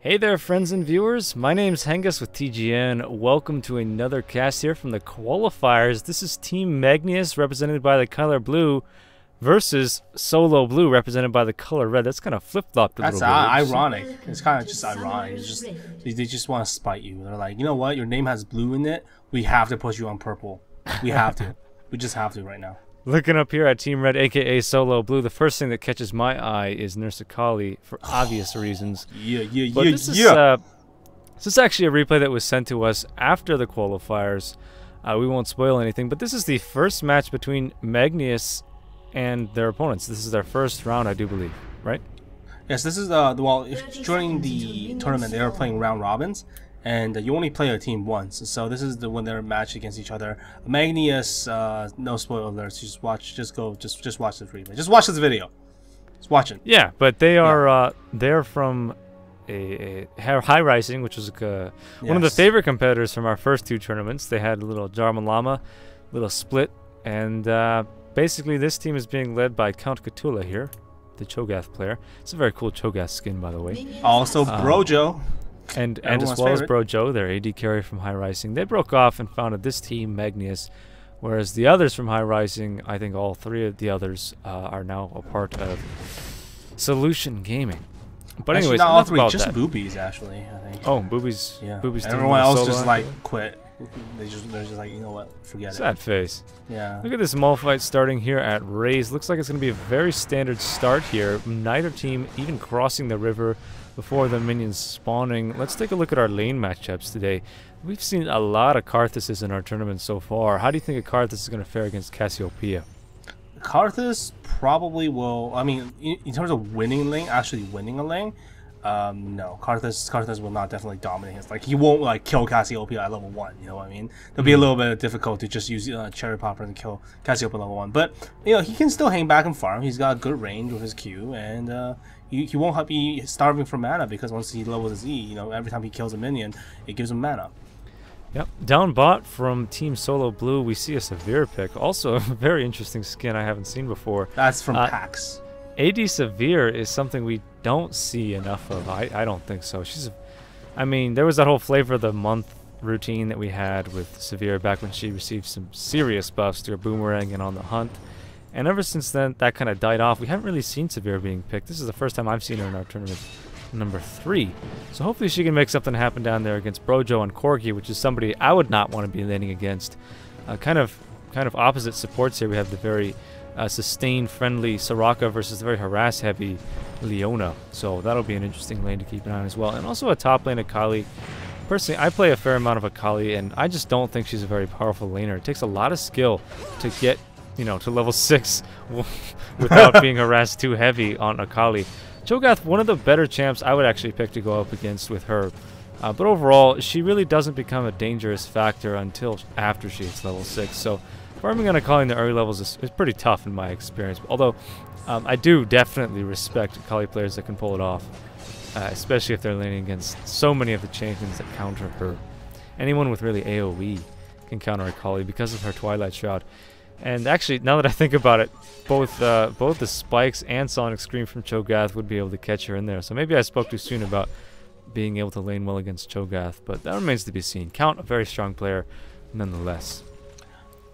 Hey there, friends and viewers. My name's Hengest with TGN. Welcome to another cast here from the Qualifiers. This is Team Magnius, represented by the color blue, versus Solo Blue, represented by the color red. That's kind of flip-flopped a little bit. That's ironic. It's kind of just ironic. It's just they just want to spite you. They're like, you know what? Your name has blue in it. We have to put you on purple. We have to. We just have to right now. Looking up here at Team Red, aka Solo Blue, the first thing that catches my eye is Nurse Akali for obvious reasons. This is actually a replay that was sent to us after the qualifiers. We won't spoil anything, but this is the first match between Magnius and their opponents. This is their first round, I do believe, right? Yes, this is during the tournament they were playing round robins, and you only play a team once. So this is when they're matched against each other. Magnius, no spoiler alerts. Just watch this replay. Just watch this video. Just watch it. Yeah, but they are they're from a High Rising, which was one of the favorite competitors from our first two tournaments. They had a little Jarman Llama, little split, and basically this team is being led by Count Cthulhu here, the Cho'Gath player. It's a very cool Cho'Gath skin, by the way. Also, Brojo. And as well as Brojo, their AD carry from High Rising. They broke off and founded this team, Magnius, whereas the others from High Rising, I think all three of the others, are now a part of Solution Gaming. But actually, anyways, not all three, just that. Boobies, actually, I think. Oh, Boobies. Yeah. Boobies. Everyone else just like quit. They're just like, you know what, forget it. Sad face. Yeah. Look at this mall fight starting here at Raze. Looks like it's going to be a very standard start here. Neither team even crossing the river before the minions spawning. Let's take a look at our lane matchups today. We've seen a lot of Karthuses in our tournament so far. How do you think a Karthus is going to fare against Cassiopeia? Karthus probably will. I mean, in terms of winning lane, actually winning a lane, no. Karthus will not definitely dominate his. Like, he won't like kill Cassiopeia at level 1. You know what I mean? It'll be a little bit difficult to just use Cherry Popper and kill Cassiopeia level 1. But you know, he can still hang back and farm. He's got a good range with his Q, and he won't be starving for mana, because once he levels his E, you know, every time he kills a minion, it gives him mana. Yep. Down bot from Team Solo Blue, we see a Severe pick. Also, a very interesting skin I haven't seen before. That's from PAX. AD Severe is something we don't see enough of. I don't think so. I mean, there was that whole flavor of the month routine that we had with Severe back when she received some serious buffs to her boomerang and on the hunt. And ever since then, that kind of died off. We haven't really seen Severe being picked. This is the first time I've seen her in our tournament number 3. So hopefully she can make something happen down there against Brojo and Corgi, which is somebody I would not want to be laning against. Kind of opposite supports here. We have the very sustained, friendly Soraka versus the very harass-heavy Leona. So that'll be an interesting lane to keep an eye on as well. And also a top lane Akali. Personally, I play a fair amount of Akali, and I just don't think she's a very powerful laner. It takes a lot of skill to get, you know, to level 6 without being harassed too heavy on Akali. Cho'Gath, one of the better champs I would actually pick to go up against with her. But overall, she really doesn't become a dangerous factor until after she hits level 6. So farming on Akali in the early levels is pretty tough in my experience. Although, I do definitely respect Akali players that can pull it off. Especially if they're laning against so many of the champions that counter her. Anyone with really AoE can counter Akali because of her Twilight Shroud. And actually, now that I think about it, both the spikes and Sonic Scream from Cho'Gath would be able to catch her in there. So maybe I spoke too soon about being able to lane well against Cho'Gath, but that remains to be seen. Count, a very strong player, nonetheless.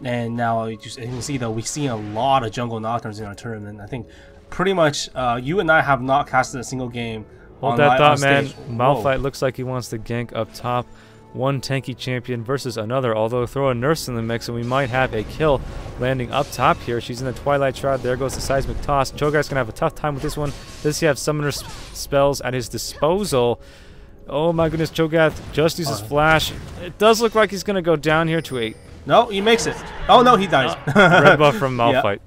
And now you can see that we've seen a lot of jungle Nocturnes in our tournament. I think pretty much you and I have not casted a single game. Hold that thought, man. Malphite looks like he wants to gank up top. One tanky champion versus another, although throw a nurse in the mix and we might have a kill landing up top here. She's in the Twilight Shroud. There goes the seismic toss. Cho'Gath's gonna have a tough time with this one. Does he have summoner spells at his disposal? Oh my goodness, Cho'Gath just uses flash. It does look like he's gonna go down here to a... No, he makes it. Oh no, he dies. Red buff from Malphite. Yep.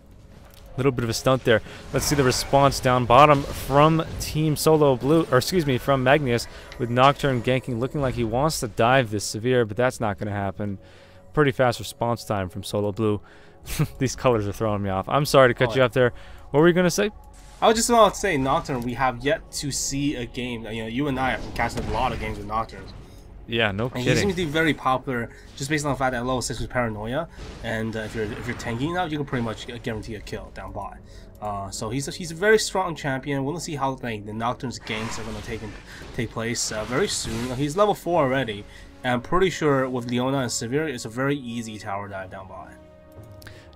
Little bit of a stunt there. Let's see the response down bottom from Team Solo Blue, or excuse me, from Magnius, with Nocturne ganking, looking like he wants to dive this Severe, but that's not going to happen. Pretty fast response time from Solo Blue. These colors are throwing me off. I'm sorry to cut you off there. What were you going to say? I was just about to say, Nocturne, we have yet to see a game. You know, you and I have casted a lot of games with Nocturnes. Yeah, no And kidding. he seems to be very popular just based on the fact that level 6 was Paranoia, and if you're tanking now, you can pretty much guarantee a kill down bot. So he's a very strong champion. We'll see how the Nocturne's ganks are going to take place very soon. He's level 4 already, and I'm pretty sure with Leona and Severe, it's a very easy tower dive down bot.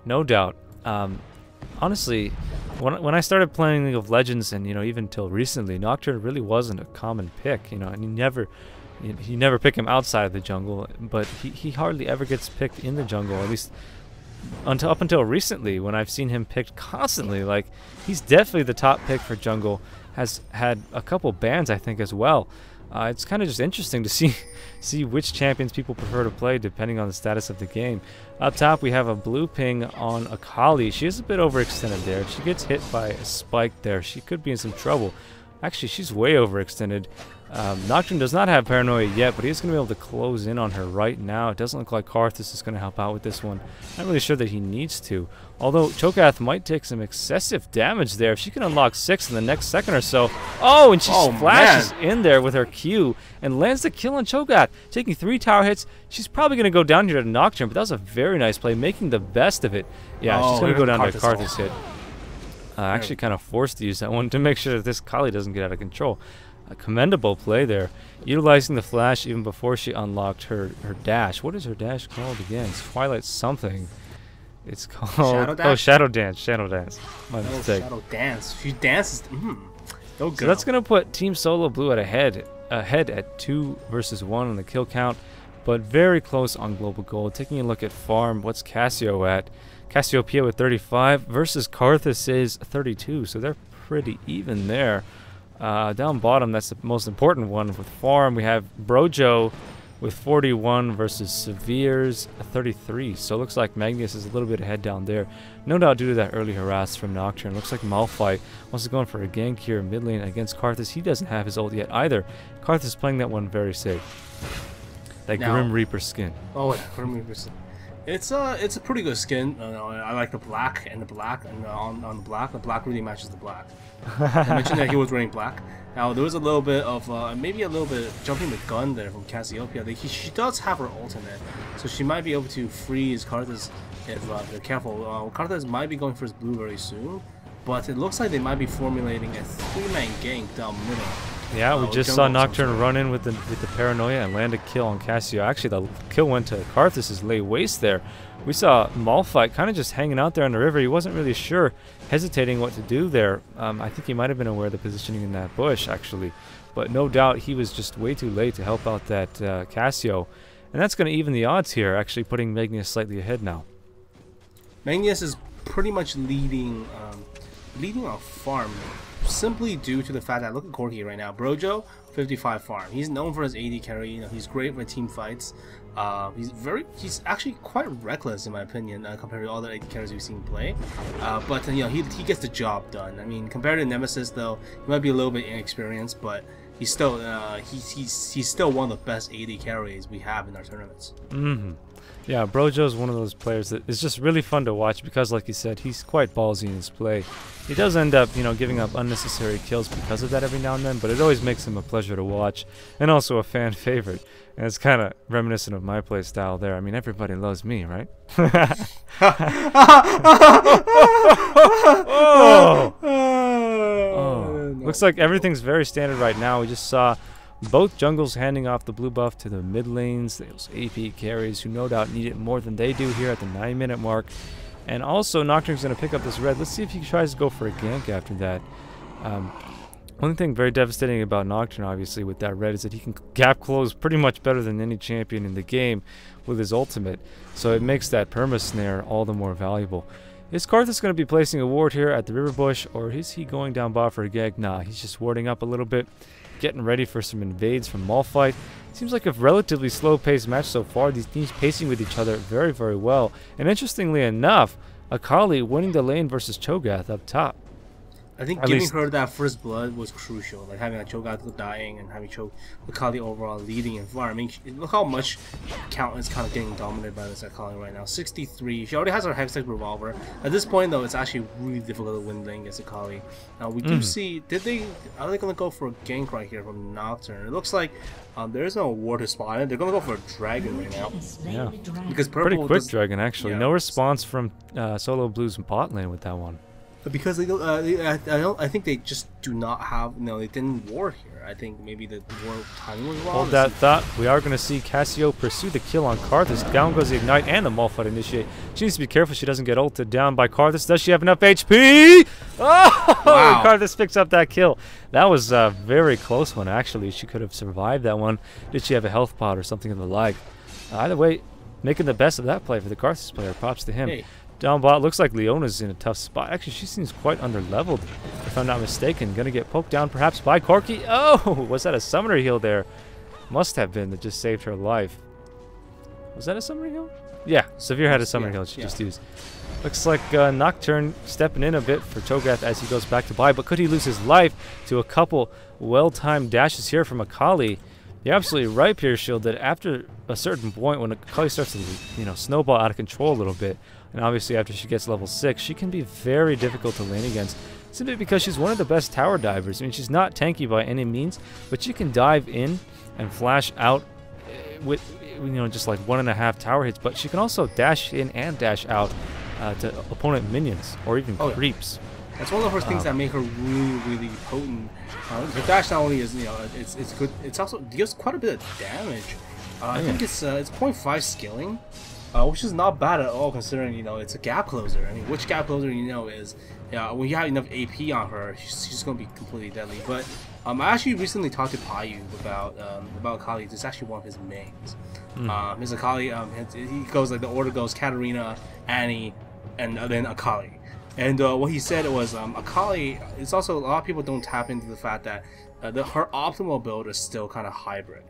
No doubt. Honestly, when I started playing League of Legends, and even till recently, Nocturne really wasn't a common pick. And you never pick him outside of the jungle, but he hardly ever gets picked in the jungle, at least up until recently, when I've seen him picked constantly. Like, he's definitely the top pick for jungle. Has had a couple bans, I think, as well. It's kind of just interesting to see which champions people prefer to play depending on the status of the game. Up top, we have a blue ping on Akali. She is a bit overextended there. If she gets hit by a spike there, she could be in some trouble. Actually, she's way overextended. Nocturne does not have Paranoia yet, but he's going to be able to close in on her right now. It doesn't look like Karthus is going to help out with this one. Not really sure that he needs to. Although Cho'Gath might take some excessive damage there. If she can unlock 6 in the next second or so. Oh, and she flashes in there with her Q and lands the kill on Cho'Gath. Taking 3 tower hits. She's probably going to go down here to Nocturne, but that was a very nice play, making the best of it. Yeah, she's going to go down to Karthus hit. Actually kind of forced to use that one to make sure that this Kali doesn't get out of control. A commendable play there, utilizing the flash even before she unlocked her dash. What is her dash called again? It's Twilight something. It's called Shadow Dance. Shadow Dance. My mistake. Shadow Dance. She dances. So that's gonna put Team Solo Blue ahead at 2 versus 1 on the kill count, but very close on global gold. Taking a look at farm, what's Cassio at? Cassiopeia with 35 versus Karthus' 32, so they're pretty even there. Down bottom, that's the most important one. With farm, we have Brojo with 41 versus Severe's 33. So it looks like Magnius is a little bit ahead down there. No doubt due to that early harass from Nocturne. Looks like Malphite wants to go in for a gank here in mid lane against Karthus. He doesn't have his ult yet either. Karthus is playing that one very safe. That Grim Reaper skin. Oh, yeah, Grim Reaper skin. It's a pretty good skin. I like the black, and on the black really matches the black. I mentioned that he was wearing black. Now there was a little bit of maybe a little bit jumping the gun there from Cassiopeia. She does have her ultimate, so she might be able to freeze Karthus if they're careful. Karthus might be going for his blue very soon, but it looks like they might be formulating a 3-man gank down middle. Yeah, we just saw Nocturne run in with the Paranoia and land a kill on Cassio. Actually, the kill went to Karthus' lay waste there. We saw Malphite kind of just hanging out there on the river. He wasn't really sure, hesitating what to do there. I think he might have been aware of the positioning in that bush, actually. But no doubt he was just way too late to help out that Cassio. And that's going to even the odds here, actually putting Magnius slightly ahead now. Magnius is pretty much leading on farm, simply due to the fact that look at Corki right now. Brojo, 55 farm. He's known for his AD carry. He's great for team fights. He's actually quite reckless in my opinion compared to other AD carries we've seen play. But he gets the job done. I mean, compared to Nemesis though, he might be a little bit inexperienced, but he's still he's still one of the best AD carries we have in our tournaments. Yeah, Brojo is one of those players that is just really fun to watch because, like you said, he's quite ballsy in his play. He does end up, giving up unnecessary kills because of that every now and then, but it always makes him a pleasure to watch and also a fan favorite. And it's kind of reminiscent of my play style there. I mean, everybody loves me, right? Looks like everything's very standard right now. We just saw both jungles handing off the blue buff to the mid lanes, those AP carries who no doubt need it more than they do here at the 9-minute mark. And also Nocturne's going to pick up this red. Let's see if he tries to go for a gank after that. One thing very devastating about Nocturne, obviously, with that red is that he can gap close pretty much better than any champion in the game with his ultimate. So it makes that perma snare all the more valuable. Is Karthus going to be placing a ward here at the river bush, or is he going down bot for a gank? Nah, he's just warding up a little bit, getting ready for some invades from Malphite. Seems like a relatively slow-paced match so far. These teams pacing with each other very, very well. And interestingly enough, Akali winning the lane versus Cho'Gath up top. I think At giving least- her that first blood was crucial. Like having a Cho'Gath dying and having Akali overall leading in far. I mean, look how much Count is kind of getting dominated by this Akali right now. 63. She already has her Hextech Revolver. At this point, though, it's actually really difficult to win lane against Akali. Now we do see. Are they gonna go for a gank right here from Nocturne? It looks like there is no ward to spawn in. They're gonna go for a dragon right now. Yeah. Because purple Pretty quick dragon, actually. Yeah. No response from Solo Blue's bot lane with that one. Because they don't, I think they just do not have. No, they didn't ward here. I think maybe the ward timing was wrong. Hold that thought. We are going to see Cassio pursue the kill on Karthus. Down goes the Ignite and the Malphite Initiate. She needs to be careful she doesn't get ulted down by Karthus. Does she have enough HP? Oh! Wow. Karthus picks up that kill. That was a very close one, actually. She could have survived that one. Did she have a health pot or something of the like? Either way, making the best of that play for the Karthus player. Props to him. Hey. Down bot, looks like Leona's in a tough spot. Actually, she seems quite under-leveled, if I'm not mistaken. Gonna get poked down perhaps by Corki. Oh, was that a summoner heal there? Must have been, that just saved her life. Was that a summoner heal? Yeah, Severe had a summoner heal she just used. Looks like Nocturne stepping in a bit for Cho'Gath as he goes back to buy, but could he lose his life to a couple well-timed dashes here from Akali? You're absolutely right, Pureshield, that after a certain point when Akali starts to, snowball out of control a little bit, and obviously after she gets level 6, she can be very difficult to lane against, simply because she's one of the best tower divers. I mean, she's not tanky by any means, but she can dive in and flash out with, just like 1.5 tower hits, but she can also dash in and dash out to opponent minions, or even creeps. That's one of her things that make her really, really potent. Her dash not only is, it's good, it's also deals quite a bit of damage. I think it's 0.5 skilling, which is not bad at all considering, it's a gap closer. I mean, which gap closer is, when you have enough AP on her, she's going to be completely deadly. But I actually recently talked to Payu about Akali. It's actually one of his mains. His Akali, he goes like the order goes Katarina, Annie, and then Akali. And what he said was Akali. It's also a lot of people don't tap into the fact that her optimal build is still kind of hybrid.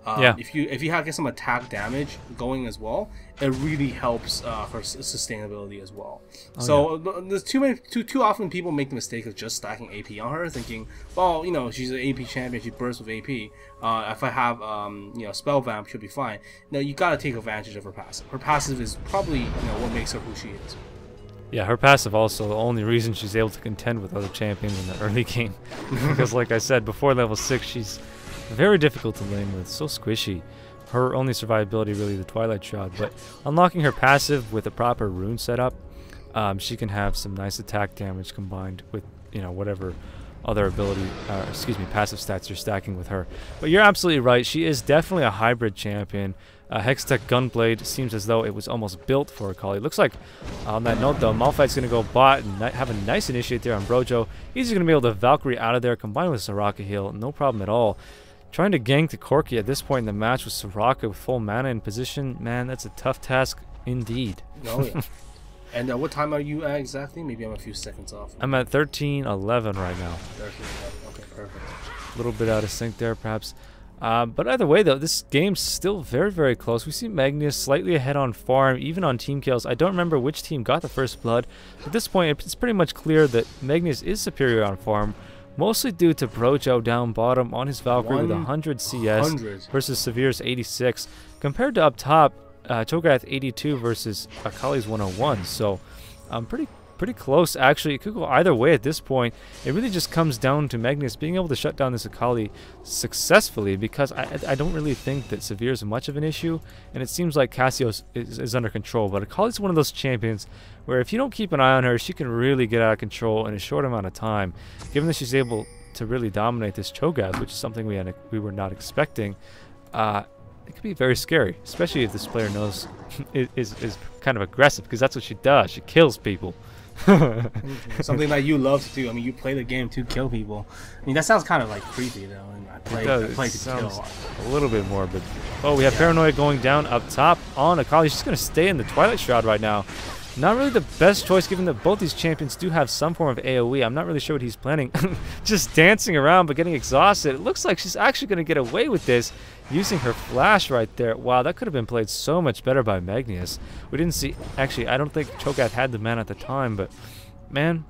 If you get some attack damage going as well, it really helps her sustainability as well. There's too often people make the mistake of just stacking AP on her, thinking, well, she's an AP champion, she bursts with AP. If I have spell vamp, she'll be fine. No, you gotta take advantage of her passive. Her passive is probably what makes her who she is. Yeah, her passive also the only reason she's able to contend with other champions in the early game, because like I said, before level 6, she's very difficult to lane with, so squishy. Her only survivability really the Twilight Shroud, but unlocking her passive with a proper rune setup, she can have some nice attack damage combined with whatever other ability, passive stats you're stacking with her. But you're absolutely right, she is definitely a hybrid champion. Hextech Gunblade seems as though it was almost built for Akali. Looks like, on that note though, Malphite's going to go bot and have a nice initiate there on Brojo. He's going to be able to Valkyrie out of there, combined with Soraka heal, no problem at all. Trying to gank the Corki at this point in the match with Soraka with full mana in position, man, that's a tough task indeed. Oh yeah. And what time are you at exactly? Maybe I'm a few seconds off. I'm at 13:11 right now. 13:11. Okay, perfect. A little bit out of sync there, perhaps. But either way, though, this game's still very, very close. We see Magnius slightly ahead on farm, even on team kills. I don't remember which team got the first blood. At this point, it's pretty much clear that Magnius is superior on farm, mostly due to Brojo down bottom on his Valkyrie with 100 CS versus Severe's 86. Compared to up top, Cho'Gath 82 versus Akali's 101. So, pretty close, actually. It could go either way at this point. It really just comes down to Magnius being able to shut down this Akali successfully, because I don't really think that Severe is much of an issue, and it seems like Cassio is under control. But Akali's one of those champions where if you don't keep an eye on her, she can really get out of control in a short amount of time. Given that she's able to really dominate this Cho'Gath, which is something we were not expecting, it could be very scary, especially if this player knows is kind of aggressive, because that's what she does. She kills people. Something that you love to do. I mean, you play the game to kill people. I mean, that sounds kind of like creepy though. And I play to kill. A little bit more, but we have Paranoia going down up top on Akali. She's going to stay in the Twilight Shroud right now. Not really the best choice, given that both these champions do have some form of AoE. I'm not really sure what he's planning. Just dancing around but getting exhausted. It looks like she's actually going to get away with this, using her flash right there. Wow, that could have been played so much better by Magnius. We didn't see... Actually, I don't think Cho'Gath had the mana at the time, but... Man,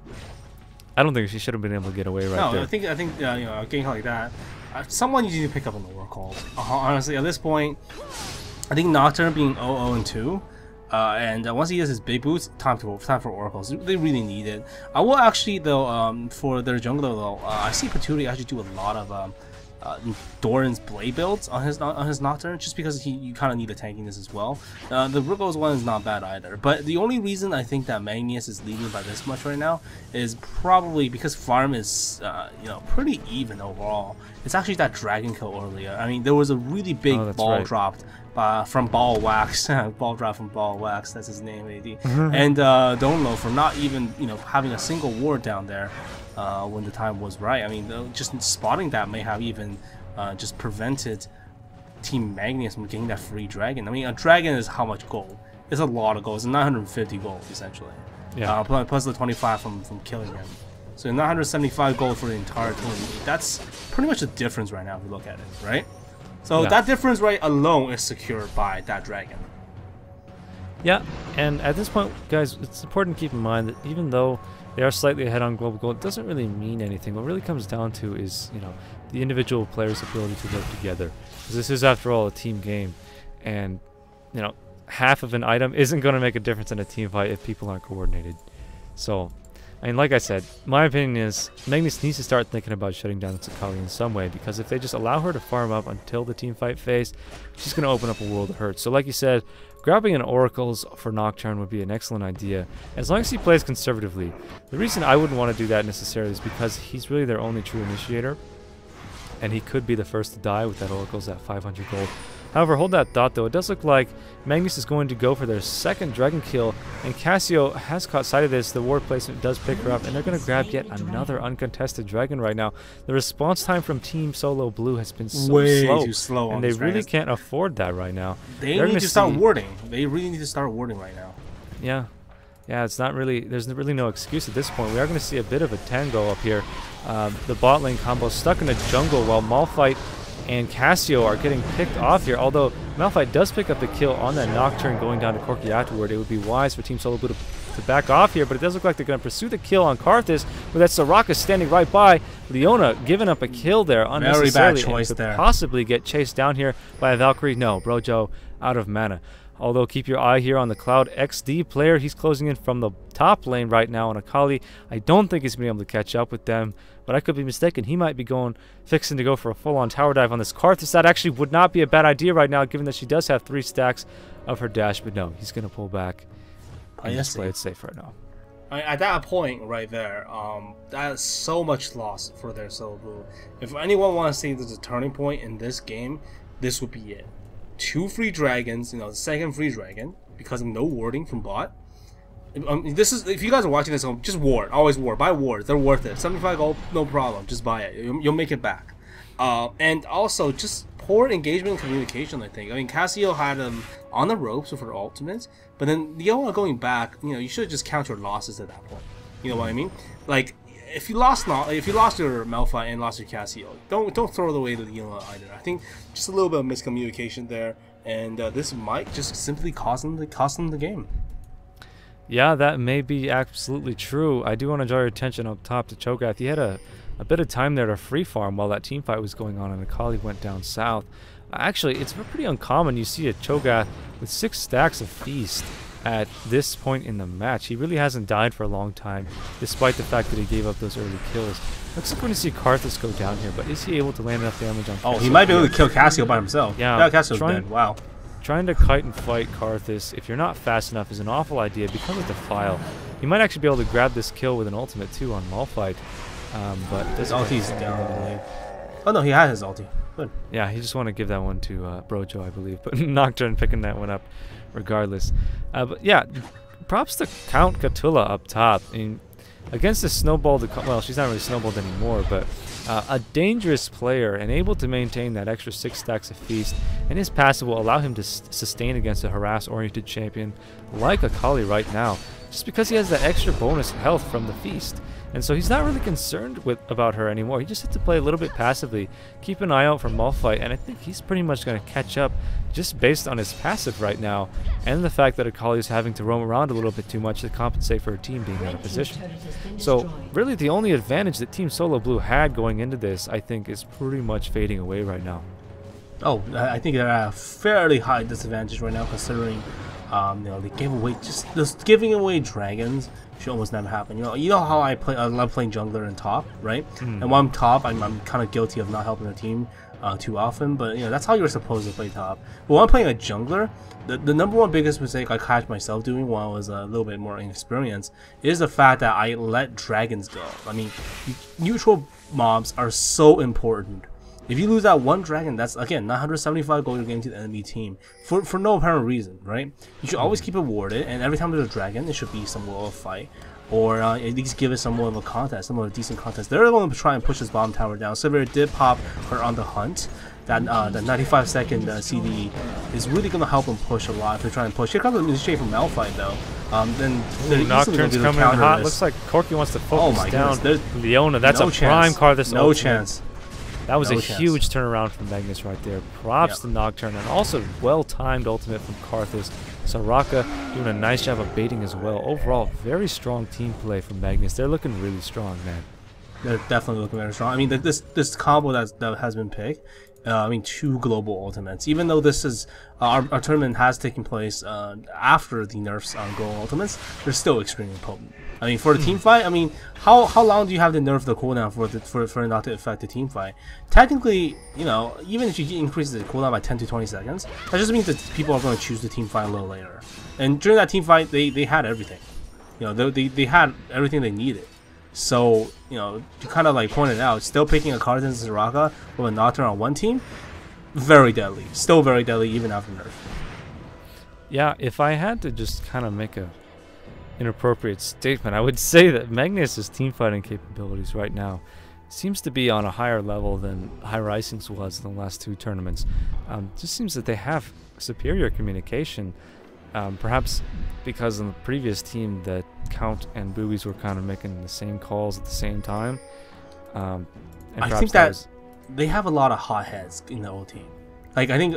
I don't think she should have been able to get away right there. No, I think you know, a game like that, someone you need to pick up an Oracle. Honestly, at this point, I think Nocturne being 0-0-2, and once he gets his big boots, time for Oracles. They really need it. I will actually though, for their jungler though, I see Patootie actually do a lot of Doran's blade builds on his Nocturne, just because you kind of need the tankiness as well. The Ripples one is not bad either, but the only reason I think that Magnius is leading by this much right now is probably because farm is you know, pretty even overall. It's actually that dragon kill earlier. I mean, there was a really big ball dropped from Ball Wax, ball drop from Ball Wax. That's his name, AD. And Don't know for not even, you know, having a single ward down there. When the time was right. I mean, just spotting that may have even just prevented Team Magnius from getting that free dragon. I mean, a dragon is how much gold? It's a lot of gold. It's 950 gold, essentially. Yeah. Plus the 25 from killing him. So 975 gold for the entire tournament. That's pretty much the difference right now if you look at it, right? So that difference right alone is secured by that dragon. Yeah, and at this point, guys, it's important to keep in mind that even though they are slightly ahead on global gold, it doesn't really mean anything. What really comes down to is, you know, the individual players' ability to work together. Because this is, after all, a team game, and you know, half of an item isn't going to make a difference in a team fight if people aren't coordinated. So, I mean, like I said, my opinion is Magnius needs to start thinking about shutting down Sakali in some way, because if they just allow her to farm up until the team fight phase, she's going to open up a world of hurt. So like you said, grabbing an Oracles for Nocturne would be an excellent idea, as long as he plays conservatively. The reason I wouldn't want to do that necessarily is because he's really their only true initiator, and he could be the first to die with that Oracles at 500 gold. However, hold that thought though, it does look like Magnius is going to go for their second dragon kill, and Cassio has caught sight of this. The ward placement does pick her up, and they're going to grab yet another uncontested dragon right now. The response time from Team Solo Blue has been so way too slow, and they really can't afford that right now. They need to start warding. They really need to start warding right now. Yeah, it's not really, there's really no excuse at this point. We are going to see a bit of a tango up here. The bot lane combo stuck in a jungle while Malphite and Cassio are getting picked off here, although Malphite does pick up the kill on that Nocturne going down to Corki afterward. It would be wise for Team Solo Blue to back off here, but it does look like they're going to pursue the kill on Karthus, with that Soraka standing right by. Leona giving up a kill there unnecessarily. Very bad choice there. Possibly get chased down here by a Valkyrie. No, Brojo out of mana. Although keep your eye here on the Cloud XD player. He's closing in from the top lane right now on Akali. I don't think he's been able to catch up with them, but I could be mistaken. He might be fixing to go for a full-on tower dive on this Karthus. That actually would not be a bad idea right now, given that she does have 3 stacks of her dash. But no, he's going to pull back and just play it safe right now. At that point right there, that is so much loss for their Solo Blue. If anyone wants to say there's a turning point in this game, this would be it. 2 free dragons, you know, the second free dragon, because of no warding from bot. This is, if you guys are watching this, just ward, always ward, buy wards, they're worth it. 75 gold, no problem, just buy it, you'll make it back. And also, just poor engagement and communication, I think. I mean, Cassio had him on the ropes with her ultimate, but then Leona going back, you know, you should just count your losses at that point. You know what I mean? Like, if you lost your Malphite and lost your Cassio, don't throw it away to Leona either. I think just a little bit of miscommunication there, and this might just simply cost them the game. Yeah, that may be absolutely true. I do want to draw your attention up top to Cho'Gath. He had a bit of time there to free farm while that team fight was going on, and Akali went down south. Actually, it's pretty uncommon you see a Cho'Gath with 6 stacks of Feast at this point in the match. He really hasn't died for a long time, despite the fact that he gave up those early kills. Looks like we're going to see Karthus go down here, but is he able to land enough damage on Cassio? Oh, he might be able to kill Cassio by himself. Yeah, Cassio's dead. Wow. Trying to kite and fight Karthus, if you're not fast enough, is an awful idea because of the Defile. He might actually be able to grab this kill with an ultimate too on Malphite, but his ulti's down, I believe. Oh no, he had his ulti. Good. Yeah, he just want to give that one to Brojo, I believe, but Nocturne picking that one up regardless. But yeah, props to Count Catula up top. I mean, against the snowballed, well, she's not really snowballed anymore, but a dangerous player and able to maintain that extra 6 stacks of Feast, and his passive will allow him to sustain against a harass-oriented champion like Akali right now. just because he has that extra bonus health from the feast. And so he's not really concerned about her anymore. He just has to play a little bit passively, keep an eye out for Malphite, and I think he's pretty much going to catch up just based on his passive right now, and the fact that Akali is having to roam around a little bit too much to compensate for her team being out of position. So really the only advantage that Team Solo Blue had going into this, I think, is pretty much fading away right now. Oh, I think they're at a fairly high disadvantage right now, considering they gave away just giving away dragons should almost never happen. You know how I love playing jungler and top, right? And when I'm top, I'm kind of guilty of not helping the team too often, but that's how you're supposed to play top. But when I'm playing a jungler, the number one biggest mistake I catch myself doing when I was a little bit more inexperienced is the fact that I let dragons go. I mean, neutral mobs are so important. If you lose that one dragon, that's again 975 gold you're getting to the enemy team for no apparent reason, right? You should always keep it warded, and every time there's a dragon, it should be somewhat of a fight, or at least give it somewhat of a contest, somewhat of a decent contest. They're going to try and push this bottom tower down. Sivir did pop her on the hunt. That 95-second CD is really going to help them push a lot if they're trying to push. Here comes the initiate from Malphite though. Then Nocturne's coming in hot. Looks like Corki wants to focus down Leona. That's a prime Karthus. No chance. That was a huge turnaround from Magnius right there. Props to Nocturne, and also well-timed ultimate from Karthus. Soraka doing a nice job of baiting as well. Overall, very strong team play from Magnius. They're looking really strong, man. They're definitely looking very strong. I mean, this combo that has been picked. I mean, 2 global ultimates. Even though this is our tournament has taken place after the nerfs on global ultimates, they're still extremely potent. I mean, for the team fight, I mean, how long do you have to nerf the cooldown for it not to affect the team fight? Technically, even if you increase the cooldown by 10 to 20 seconds, that just means that people are going to choose the team fight a little later. And during that team fight, they had everything. They had everything they needed. So, to kind of like point it out, still picking a Karthus and Soraka with a Nocturne on one team, very deadly. Still very deadly even after nerf. Yeah, if I had to just kind of make a inappropriate statement, I would say that Magnius' team fighting capabilities right now seems to be on a higher level than High Rising's was in the last 2 tournaments. Just seems that they have superior communication, perhaps because in the previous team that Count and Boobies were kind of making the same calls at the same time. And I think that they have a lot of hotheads in the old team. Like I think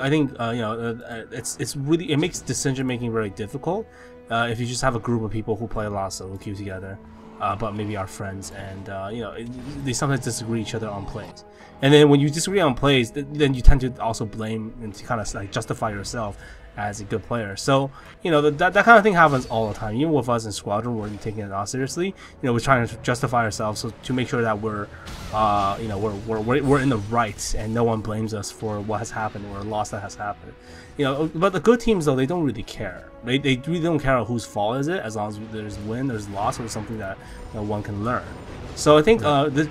it's really, it makes decision making very difficult if you just have a group of people who play a lot of solo queue together, but maybe are friends, and they sometimes disagree each other on plays. And then when you disagree on plays, then you tend to also blame and to kind of like justify yourself as a good player. So that kind of thing happens all the time. Even with us in Squadron, we're taking it not seriously. We're trying to justify ourselves so to make sure that we're we're in the right and no one blames us for what has happened or a loss that has happened. But the good teams though, they don't really care. They really don't care whose fault is it, as long as there's win, there's loss, or something that one can learn. So I think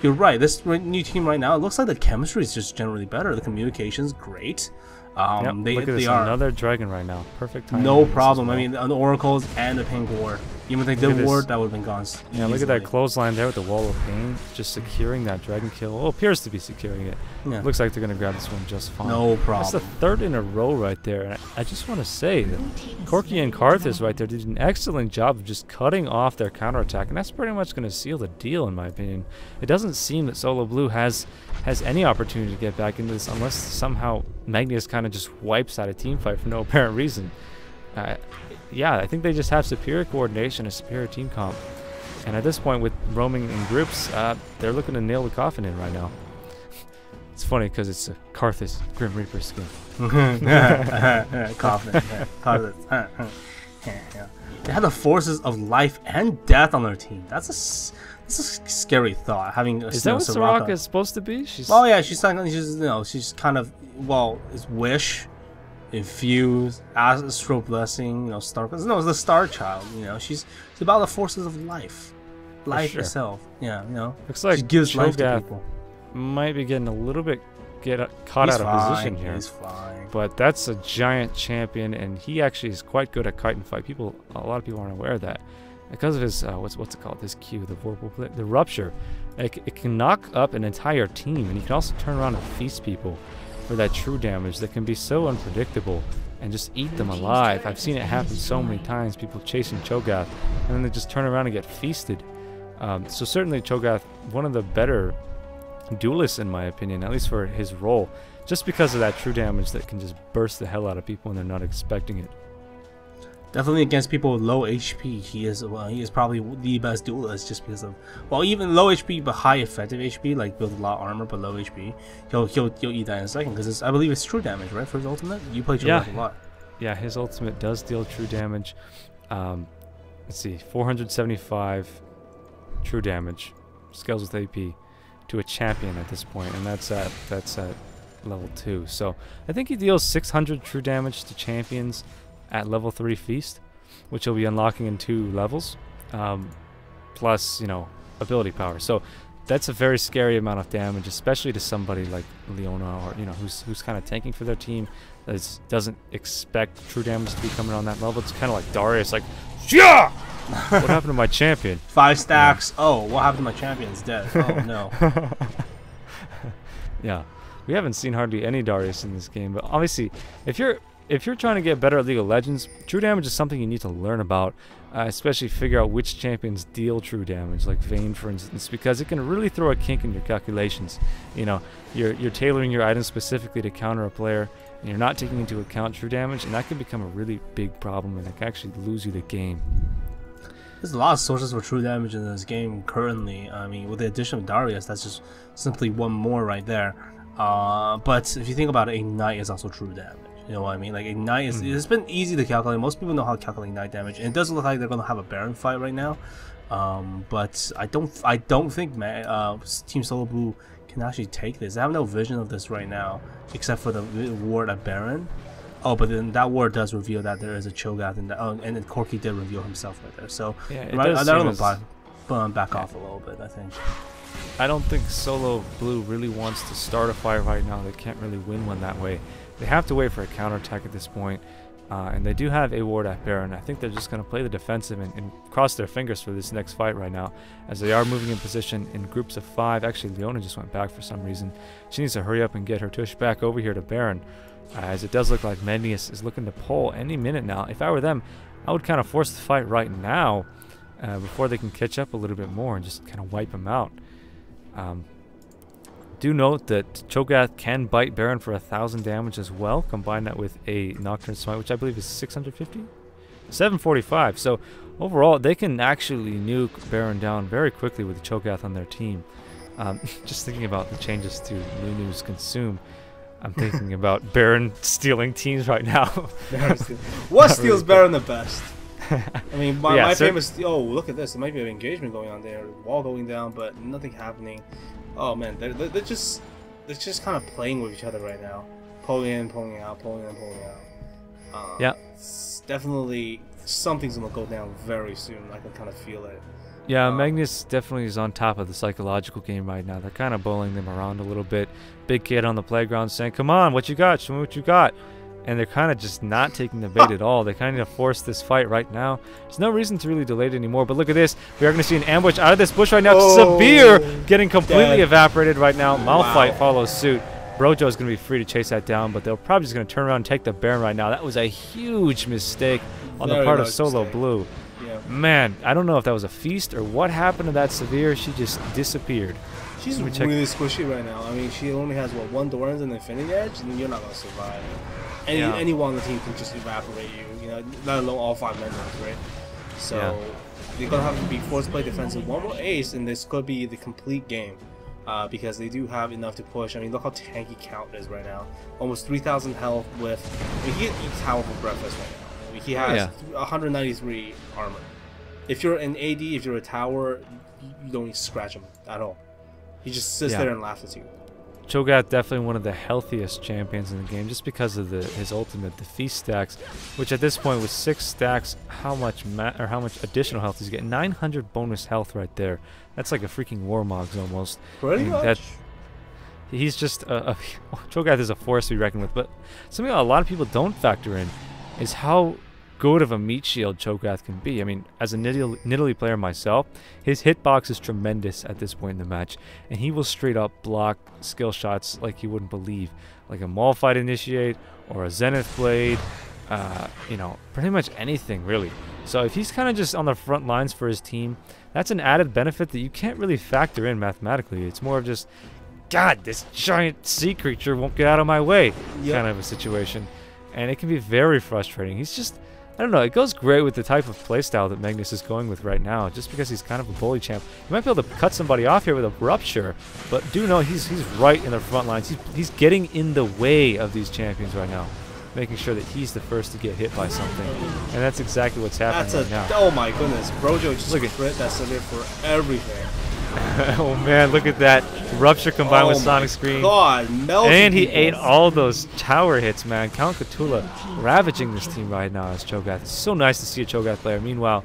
you're right. This new team right now, it looks like the chemistry is just generally better. The communication's great. Look at this, another dragon right now. Perfect time. No problem. I mean, the oracles and the pink ward. Even if they did ward, that would have been gone. Yeah, look at that clothesline there with the wall of pain, just securing that dragon kill. Oh, appears to be securing it. Yeah. Looks like they're gonna grab this one just fine. No problem. That's the 3rd in a row right there. And I just want to say that Corki and Karthus right there did an excellent job of just cutting off their counterattack, and that's pretty much gonna seal the deal in my opinion. It doesn't seem that Solo Blue has any opportunity to get back into this unless somehow Magnius kind of just wipes out a team fight for no apparent reason. Yeah, I think they just have superior coordination, a superior team comp. And at this point, with roaming in groups, they're looking to nail the coffin in right now. It's funny because it's a Karthus Grim Reaper skin. Coffin, Karthus. Yeah. They have the forces of life and death on their team. That's a scary thought. Having is that what Soraka is supposed to be? She's she's kind of, well, it's wish, infuse, astral blessing, star. No, it's the star child. She's about the forces of life, itself. Yeah, looks like she gives life to people. Might be getting a little bit caught out of position here. He's fine. But that's a giant champion, and he actually is quite good at kite and fight. A lot of people aren't aware of that. Because of his, what's it called, this Q, the Rupture. It can knock up an entire team, and he can also turn around and feast people for that true damage that can be so unpredictable. and just eat them alive. I've seen it happen so many times, people chasing Cho'Gath, and then they just turn around and get feasted. So certainly Cho'Gath, one of the better duelists in my opinion, at least for his role, just because of that true damage that can just burst the hell out of people when they're not expecting it. Definitely against people with low HP, he is probably the best duelist, just because of, well, even low HP but high effective HP, like build a lot of armor but low HP, he'll eat that in a second, because I believe it's true damage, right, for his ultimate? You play Cho'Gath a lot. Yeah, his ultimate does deal true damage. Let's see, 475 true damage, scales with AP, to a champion at this point, and that's at level 2. So I think he deals 600 true damage to champions at level 3 feast, which he'll be unlocking in 2 levels, plus, you know, ability power. So that's a very scary amount of damage, especially to somebody like Leona, or, you know, who's kind of tanking for their team, that doesn't expect true damage to be coming on that level. It's kind of like Darius, like, yeah. What happened to my champion? 5 stacks. Yeah. Oh, what happened to my champion? It's dead. Oh no. Yeah, we haven't seen hardly any Darius in this game, but obviously, if you're trying to get better at League of Legends, true damage is something you need to learn about, especially figure out which champions deal true damage, like Vayne, for instance, because it can really throw a kink in your calculations. You know, you're tailoring your items specifically to counter a player, and you're not taking into account true damage, and that can become a really big problem, and it can actually lose you the game. There's a lot of sources for true damage in this game currently. I mean, with the addition of Darius, that's just simply one more right there. But if you think about it, Ignite is also true damage. You know what I mean? Like, Ignite is, it's been easy to calculate. Most people know how to calculate Ignite damage, and it does look like they're going to have a Baron fight right now. But I don't think Team Solo Blue can actually take this. They have no vision of this right now, except for the ward at Baron. Oh, but then that ward does reveal that there is a Cho'Gath in that. Oh, and then Corki did reveal himself right there. So yeah, back off a little bit, I think. I don't think Solo Blue really wants to start a fight right now. They can't really win one that way. They have to wait for a counterattack at this point. And they do have a ward at Baron. I think they're just going to play the defensive and cross their fingers for this next fight right now, as they are moving in position in groups of 5. Actually, Leona just went back for some reason. She needs to hurry up and get her tush back over here to Baron, as it does look like Magnius is looking to pull any minute now. If I were them, I would kind of force the fight right now before they can catch up a little bit more and just kind of wipe him out. Do note that Cho'Gath can bite Baron for 1,000 damage as well. Combine that with a Nocturne Smite, which I believe is 650? 745. So overall, they can actually nuke Baron down very quickly with the Cho'Gath on their team. Just thinking about the changes to Nunu's Consume, I'm thinking about Baron stealing teams right now. What steals Baron the best? I mean, my famous... Oh, look at this. There might be an engagement going on there. Wall going down, but nothing happening. Oh, man. They're just kind of playing with each other right now. Pulling in, pulling out, pulling in, pulling out. Yeah. It's definitely... Something's going to go down very soon. I can kind of feel it. Yeah, Magnius definitely is on top of the psychological game right now. They're kind of bullying them around a little bit. Big kid on the playground saying, come on, what you got? Show me what you got. And they're kind of just not taking the bait at all. They kind of force this fight right now. There's no reason to really delay it anymore. But look at this. We are going to see an ambush out of this bush right now. Oh, Severe getting completely evaporated right now. Malphite follows suit. Brojo is going to be free to chase that down, but they're probably just going to turn around and take the Baron right now. That was a huge mistake on the part of Solo Blue. Yeah. Man, I don't know if that was a feast or what happened to that Severe. She just disappeared. She's really squishy right now. I mean, she only has, what, 1 Doran's and Infinity Edge, and you're not going to survive. Anyone on the team can just evaporate you, let alone all 5 members, right? So, they're going to have to be forced to play defensive. One more ace, and this could be the complete game. Because they do have enough to push. I mean, look how tanky Count is right now. Almost 3,000 health with... I mean, he eats Tower for breakfast right now. I mean, he has 193 armor. If you're an AD, if you're a tower, you don't need to scratch him at all. He just sits there and laughs at you. Cho'Gath definitely one of the healthiest champions in the game, just because of his ultimate, the feast stacks, which at this point with 6 stacks, how much additional health does he get? 900 bonus health right there. That's like a freaking Warmogs almost. Pretty much. He's just Cho'Gath is a force to be reckoned with. But something a lot of people don't factor in is how good of a meat shield Cho'Gath can be. I mean, as a Nidalee player myself, his hitbox is tremendous at this point in the match, and he will straight up block skill shots like you wouldn't believe, like a Malphite Initiate or a Zenith Blade. you know, pretty much anything really. So if he's kind of just on the front lines for his team, that's an added benefit that you can't really factor in mathematically. It's more of just, God, this giant sea creature won't get out of my way, kind of a situation. And it can be very frustrating. He's just, I don't know, it goes great with the type of playstyle that Magnius is going with right now, just because he's kind of a bully champ. You might be able to cut somebody off here with a Rupture, but do know he's right in the front lines. He's getting in the way of these champions right now, making sure that he's the first to get hit by something. And that's exactly what's happening right now. Oh my goodness, Brojo just crit that Severe for everything. Oh man, look at that. Rupture combined with Sonic Screen. God, and he ate all those tower hits, man. Count Cthulhu ravaging this team right now as Cho'Gath. It's so nice to see a Cho'Gath player. Meanwhile,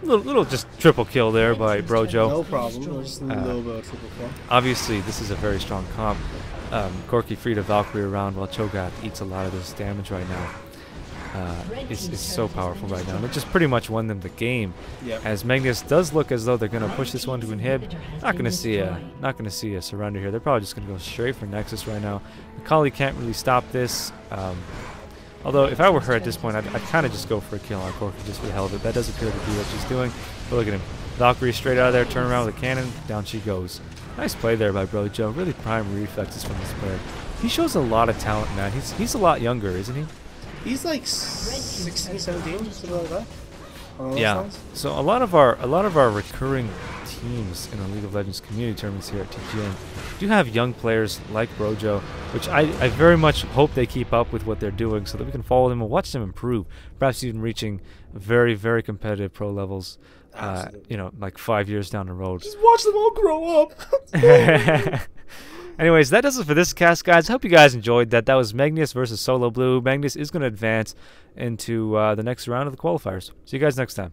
little just triple kill there by Brojo. No problem, just a little bit of triple kill. Obviously, this is a very strong comp. Gorky freed a Valkyrie around while Cho'Gath eats a lot of this damage right now. It's so powerful right now, and it just pretty much won them the game. As Magnius does look as though they're going to push this one to inhib. Not going to see a surrender here. They're probably just going to go straight for Nexus right now. Akali can't really stop this. Although if I were her at this point, I'd kind of just go for a kill on Gorky just for the hell of it. That does appear to be what she's doing. But look at him, Valkyrie straight out of there, turn around with a cannon, down she goes. Nice play there by Brojo. Really prime reflexes from this player. He shows a lot of talent, man. He's a lot younger, isn't he? He's like 16, 17, something like that. Yeah. So a lot of our recurring teams in the League of Legends community tournaments here at TGN do have young players like Brojo, which I very much hope they keep up with what they're doing so that we can follow them and watch them improve, perhaps even reaching very, very competitive pro levels. You know, like 5 years down the road. Just watch them all grow up. Anyways, that does it for this cast, guys. Hope you guys enjoyed that. That was Magnius versus Solo Blue. Magnius is going to advance into the next round of the qualifiers. See you guys next time.